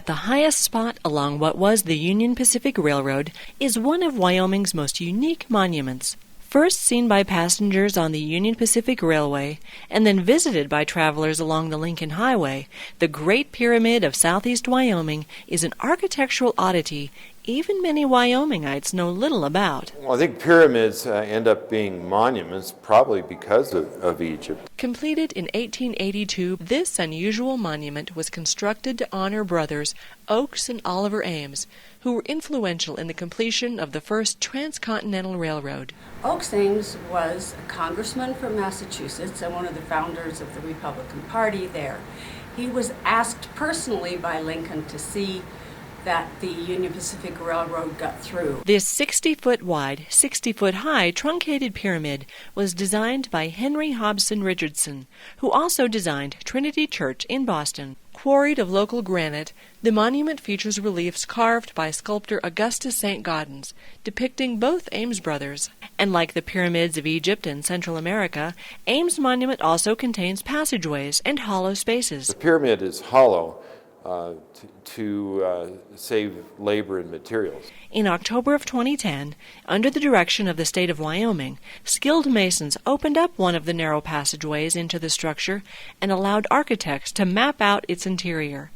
at the highest spot along what was the Union Pacific Railroad, is one of Wyoming's most unique monuments. First seen by passengers on the Union Pacific Railway and then visited by travelers along the Lincoln Highway, the Great Pyramid of Southeast Wyoming is an architectural oddity even many Wyomingites know little about. Well, I think pyramids end up being monuments probably because of Egypt. Completed in 1882, this unusual monument was constructed to honor brothers Oakes and Oliver Ames, who were influential in the completion of the first transcontinental railroad. Oakes Ames was a congressman from Massachusetts and one of the founders of the Republican Party there. He was asked personally by Lincoln to see that the Union Pacific Railroad got through. This 60-foot wide, 60-foot high truncated pyramid was designed by Henry Hobson Richardson, who also designed Trinity Church in Boston. Quarried of local granite, the monument features reliefs carved by sculptor Augustus St. Gaudens, depicting both Ames brothers. And like the pyramids of Egypt and Central America, Ames Monument also contains passageways and hollow spaces. The pyramid is hollow to save labor and materials. In October of 2010, under the direction of the state of Wyoming, skilled masons opened up one of the narrow passageways into the structure and allowed architects to map out its interior.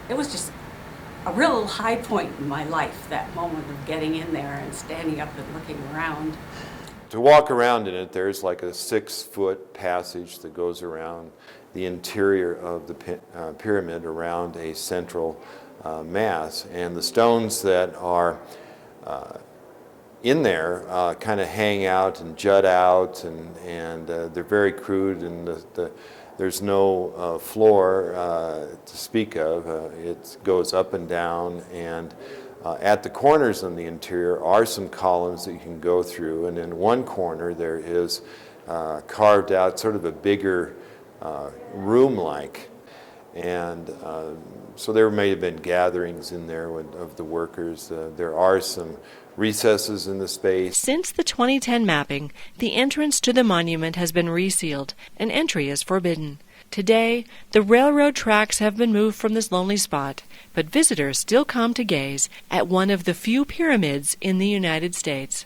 It was just a real high point in my life, that moment of getting in there and standing up and looking around. To walk around in it, there's like a 6-foot passage that goes around the interior of the pyramid around a central mass. And the stones that are in there kind of hang out and jut out, and they're very crude, and there's no floor to speak of. It goes up and down, and at the corners on the interior are some columns that you can go through, and in one corner there is carved out sort of a bigger room-like, and so there may have been gatherings in there of the workers. There are some recesses in the space. Since the 2010 mapping, the entrance to the monument has been resealed and entry is forbidden. Today, the railroad tracks have been moved from this lonely spot, but visitors still come to gaze at one of the few pyramids in the United States.